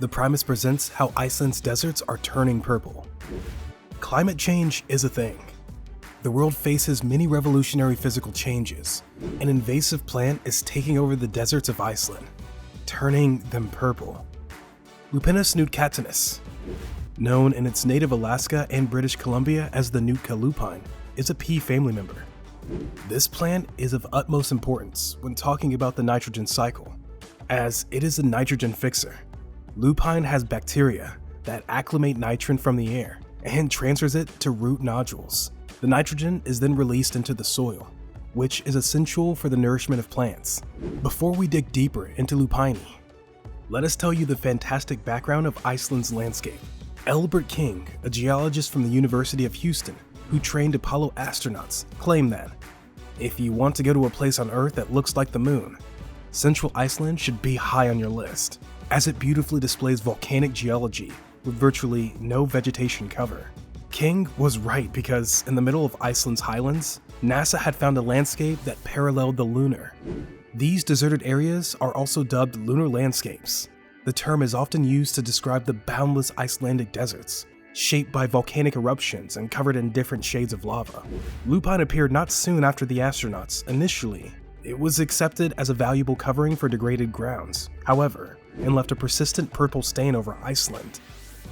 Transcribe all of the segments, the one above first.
The Primest presents how Iceland's deserts are turning purple. Climate change is a thing. The world faces many revolutionary physical changes. An invasive plant is taking over the deserts of Iceland, turning them purple. Lupinus nootkatensis, known in its native Alaska and British Columbia as the Nootka lupine, is a pea family member. This plant is of utmost importance when talking about the nitrogen cycle, as it is a nitrogen fixer. Lupine has bacteria that acclimate nitrogen from the air and transfers it to root nodules. The nitrogen is then released into the soil, which is essential for the nourishment of plants. Before we dig deeper into Lupine, let us tell you the fantastic background of Iceland's landscape. Elbert King, a geologist from the University of Houston who trained Apollo astronauts, claimed that if you want to go to a place on Earth that looks like the moon, Central Iceland should be high on your list, as it beautifully displays volcanic geology with virtually no vegetation cover. King was right because in the middle of Iceland's highlands, NASA had found a landscape that paralleled the lunar. These deserted areas are also dubbed lunar landscapes. The term is often used to describe the boundless Icelandic deserts, shaped by volcanic eruptions and covered in different shades of lava. Lupine appeared not soon after the astronauts. Initially, it was accepted as a valuable covering for degraded grounds, however, and left a persistent purple stain over Iceland.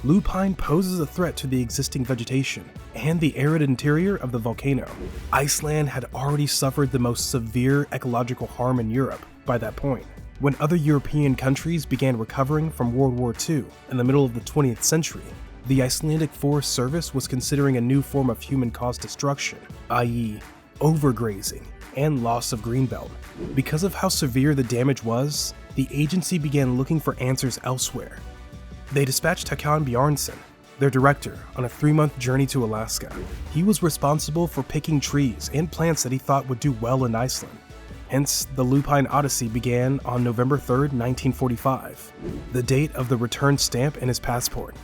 Lupine poses a threat to the existing vegetation and the arid interior of the volcano. Iceland had already suffered the most severe ecological harm in Europe by that point. When other European countries began recovering from World War II in the middle of the 20th century, the Icelandic Forest Service was considering a new form of human-caused destruction, i.e., overgrazing and loss of greenbelt. Because of how severe the damage was, the agency began looking for answers elsewhere. They dispatched Håkan Bjarnason, their director, on a 3-month journey to Alaska. He was responsible for picking trees and plants that he thought would do well in Iceland. Hence, the Lupine Odyssey began on November 3rd, 1945, the date of the return stamp in his passport.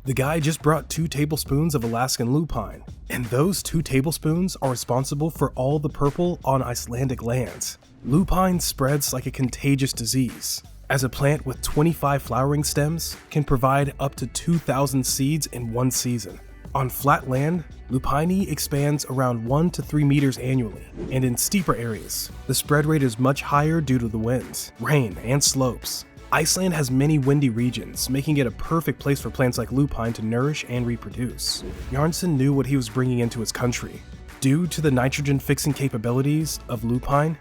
The guy just brought 2 tablespoons of Alaskan lupine, and those 2 tablespoons are responsible for all the purple on Icelandic lands. Lupine spreads like a contagious disease, as a plant with 25 flowering stems can provide up to 2,000 seeds in one season. On flat land, Lupine expands around 1 to 3 meters annually, and in steeper areas, the spread rate is much higher due to the winds, rain, and slopes. Iceland has many windy regions, making it a perfect place for plants like lupine to nourish and reproduce. Bjarnason knew what he was bringing into his country. Due to the nitrogen-fixing capabilities of lupine,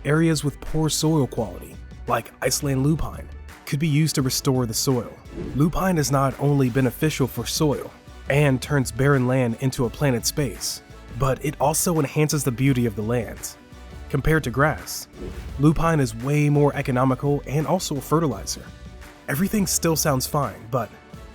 areas with poor soil quality, like Iceland lupine, could be used to restore the soil. Lupine is not only beneficial for soil and turns barren land into a planted space, but it also enhances the beauty of the land. Compared to grass, lupine is way more economical and also a fertilizer. Everything still sounds fine, but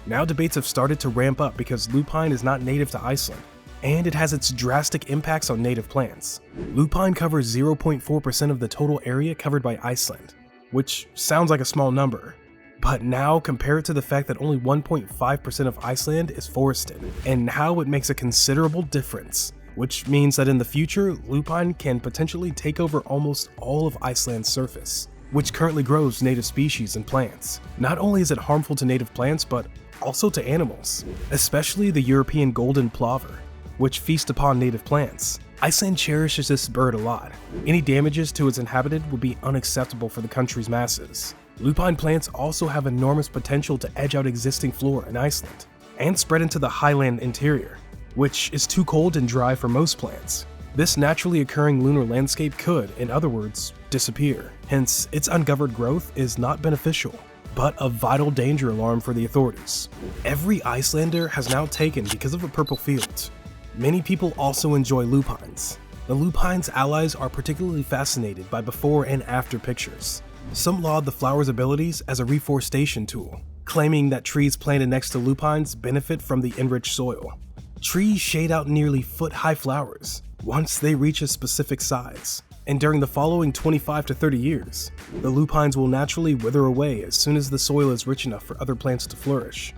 now debates have started to ramp up because lupine is not native to Iceland, and it has its drastic impacts on native plants. Lupine covers 0.4% of the total area covered by Iceland, which sounds like a small number, but now compare it to the fact that only 1.5% of Iceland is forested, and how it makes a considerable difference, which means that in the future, lupine can potentially take over almost all of Iceland's surface, which currently grows native species and plants. Not only is it harmful to native plants, but also to animals, especially the European golden plover, which feast upon native plants. Iceland cherishes this bird a lot. Any damages to its inhabited would be unacceptable for the country's masses. Lupine plants also have enormous potential to edge out existing flora in Iceland and spread into the highland interior, which is too cold and dry for most plants. This naturally occurring lunar landscape could, in other words, disappear. Hence, its ungoverned growth is not beneficial, but a vital danger alarm for the authorities. Every Icelander has now taken because of a purple field. Many people also enjoy lupines. The lupine's allies are particularly fascinated by before and after pictures. Some laud the flower's abilities as a reforestation tool, claiming that trees planted next to lupines benefit from the enriched soil. Trees shade out nearly foot-high flowers once they reach a specific size, and during the following 25 to 30 years, the lupines will naturally wither away as soon as the soil is rich enough for other plants to flourish.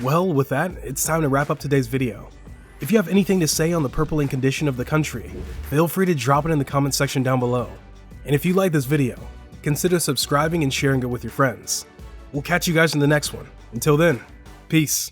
Well, with that, it's time to wrap up today's video. If you have anything to say on the purpling condition of the country, feel free to drop it in the comment section down below. And if you like this video, consider subscribing and sharing it with your friends. We'll catch you guys in the next one. Until then, peace.